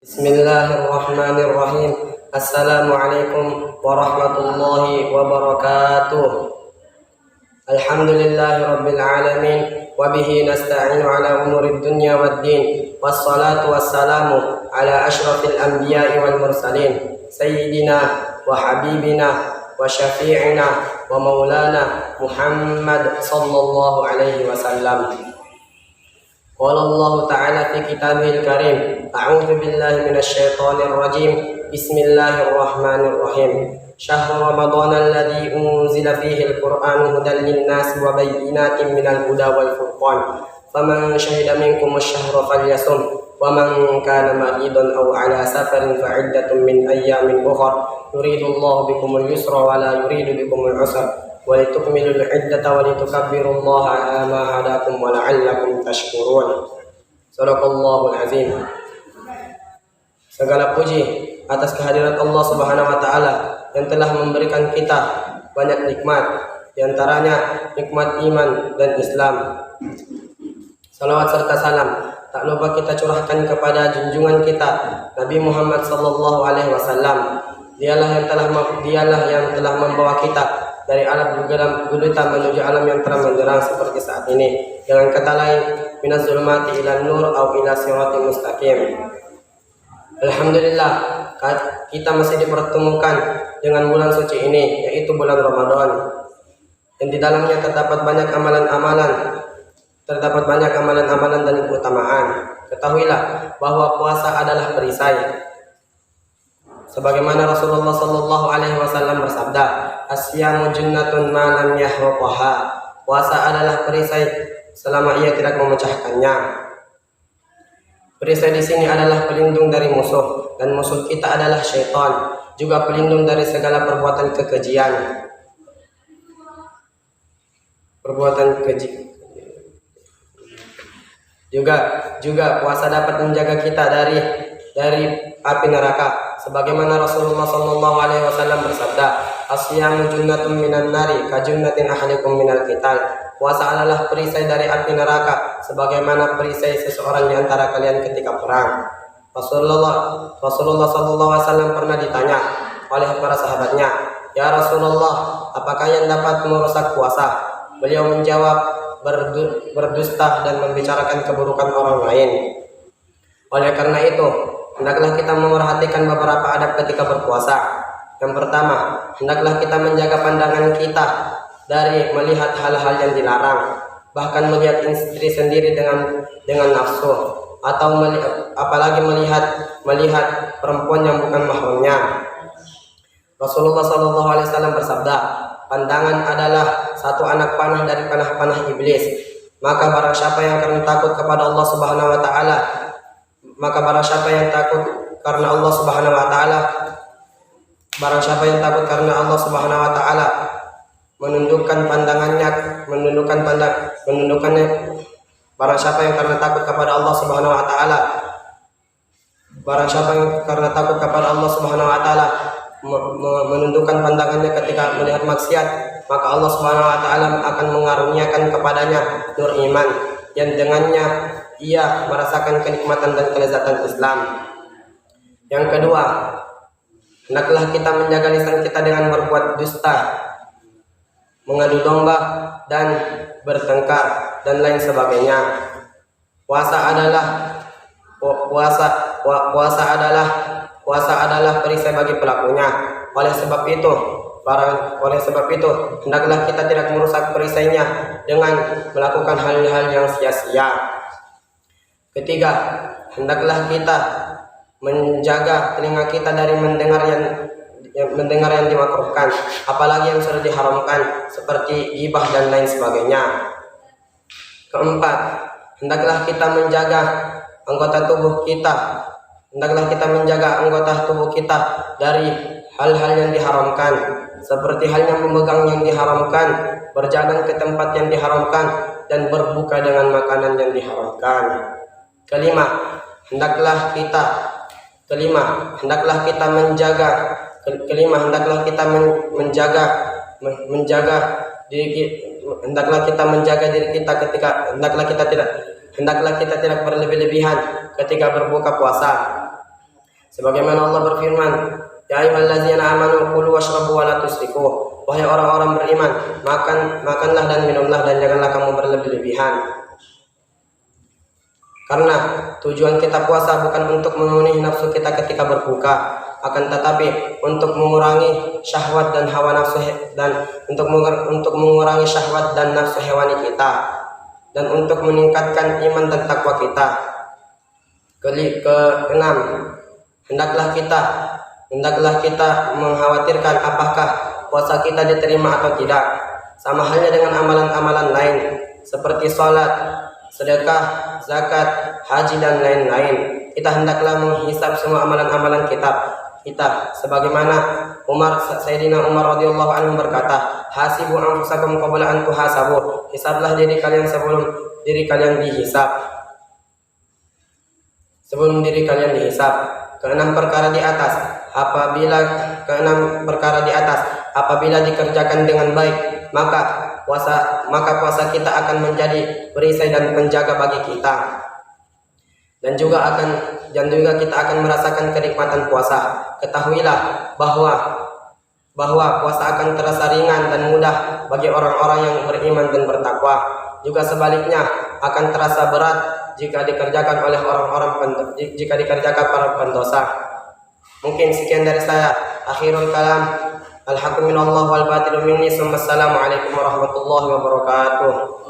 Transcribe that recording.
Bismillahirrahmanirrahim. Assalamualaikum warahmatullahi wabarakatuh. Alhamdulillahi rabbil alamin wa bihi nasta'inu ala umurid dunya waddin. Wassalatu wassalamu ala asyrafil anbiya'i wal mursalin sayyidina wa habibina wa syafi'ina wa maulana Muhammad sallallahu alaihi wasallam. Qala Allah Ta'ala fi kitabihil karim, a'udzu billahi minasy syaithanir rajim. Bismillahirrahmanirrahim. Syahrul Ramadan alladzi unzila fihi al-Qur'anu hudan lin-nasi wa bayyinatin minal huda wal furqan. Faman syahida minkum asy-syahra falyasum wa man kana maridan aw 'ala safarin fa 'iddatun min ayyamin ukhra. Yuridullahu bikumul yusra wa la yuridu bikumul 'usra. Walitukmilul iddata walitukabbirullaha ala ma hadakum wa la'allakum tashkurun. Shadaqallahul azim. Segala puji atas kehadirat Allah Subhanahu wa taala yang telah memberikan kita banyak nikmat, di antaranya nikmat iman dan Islam. Salawat serta salam tak lupa kita curahkan kepada junjungan kita Nabi Muhammad sallallahu alaihi wasallam. Dialah yang telah membawa kita dari alam gulita menuju alam yang terang benderang seperti saat ini, dengan kata lain minaz zulumati ilan nur au ila siratal mustaqim. Alhamdulillah, kita masih dipertemukan dengan bulan suci ini, yaitu bulan Ramadan, yang di dalamnya terdapat banyak amalan-amalan dan keutamaan. Ketahuilah bahwa puasa adalah perisai, sebagaimana Rasulullah sallallahu alaihi wasallam bersabda, "Asyamu junnatun ma lam yahruqaha." Puasa adalah perisai selama ia tidak memecahkannya. Perisai di sini adalah pelindung dari musuh, dan musuh kita adalah syaitan, juga pelindung dari segala perbuatan kekejian. Juga puasa dapat menjaga kita dari api neraka, sebagaimana Rasulullah sallallahu alaihi wasallam bersabda, "Asyamu junnatun minan nari ka junnatin ahlikum minal qital." Puasa adalah perisai dari api neraka, sebagaimana perisai seseorang di antara kalian ketika perang. Rasulullah sallallahu alaihi wasallam pernah ditanya oleh para sahabatnya, "Ya Rasulullah, apakah yang dapat merusak puasa?" Beliau menjawab, berdusta dan membicarakan keburukan orang lain. Oleh karena itu, hendaklah kita memerhatikan beberapa adab ketika berpuasa. Yang pertama, hendaklah kita menjaga pandangan kita dari melihat hal-hal yang dilarang, bahkan melihat istri sendiri dengan nafsu, atau apalagi melihat perempuan yang bukan mahramnya. Rasulullah SAW bersabda, "Pandangan adalah satu anak panah dari panah-panah iblis. Maka barang siapa yang takut kepada Allah Subhanahu wa taala, barang siapa yang takut karena Allah Subhanahu wa taala menundukkannya, barang siapa yang karena takut kepada Allah Subhanahu wa taala menundukkan pandangannya ketika melihat maksiat, maka Allah Subhanahu wa taala akan mengaruniakan kepadanya nur iman, yang dengannya ia merasakan kenikmatan dan kelezatan Islam. Yang kedua, hendaklah kita menjaga lisan kita dengan berbuat dusta, mengadu domba, dan bertengkar, dan lain sebagainya. Puasa adalah perisai bagi pelakunya. Oleh sebab itu, hendaklah kita tidak merusak perisainya dengan melakukan hal-hal yang sia-sia. Ketiga, hendaklah kita menjaga telinga kita dari mendengar yang dimakruhkan, apalagi yang sudah diharamkan, seperti ghibah dan lain sebagainya. Keempat, hendaklah kita menjaga anggota tubuh kita dari hal-hal yang diharamkan, seperti halnya memegang yang diharamkan, berjalan ke tempat yang diharamkan, dan berbuka dengan makanan yang diharamkan. Kelima, hendaklah kita tidak berlebih-lebihan ketika berbuka puasa. Sebagaimana Allah berfirman, "Ya ayyuhallazina amanu kulu washrabu wa la tusrifu." Wahai orang-orang beriman, makanlah dan minumlah dan janganlah kamu berlebih-lebihan. Karena tujuan kita puasa bukan untuk memenuhi nafsu kita ketika berbuka, akan tetapi untuk mengurangi syahwat dan hawa nafsu dan untuk mengurangi syahwat dan nafsu hewani kita, dan untuk meningkatkan iman dan takwa kita. Keenam, hendaklah kita mengkhawatirkan apakah puasa kita diterima atau tidak. Sama halnya dengan amalan-amalan lain seperti salat, sedekah, zakat, haji dan lain-lain. Kita hendaklah menghisab semua amalan-amalan kita sebagaimana Sayyidina Umar radhiyallahu anhu berkata, "Hasibu anfusakum qabla an tuhasabu." Hisablah diri kalian sebelum diri kalian dihisab. Keenam perkara di atas apabila dikerjakan dengan baik, maka puasa kita akan menjadi perisai dan penjaga bagi kita. Dan juga kita akan merasakan kenikmatan puasa. Ketahuilah bahwa puasa akan terasa ringan dan mudah bagi orang-orang yang beriman dan bertakwa. Juga sebaliknya akan terasa berat jika dikerjakan para pendosa. Mungkin sekian dari saya. Akhirul kalam. Alhamdulillah wal batilu minni. Assalamualaikum warahmatullahi wabarakatuh.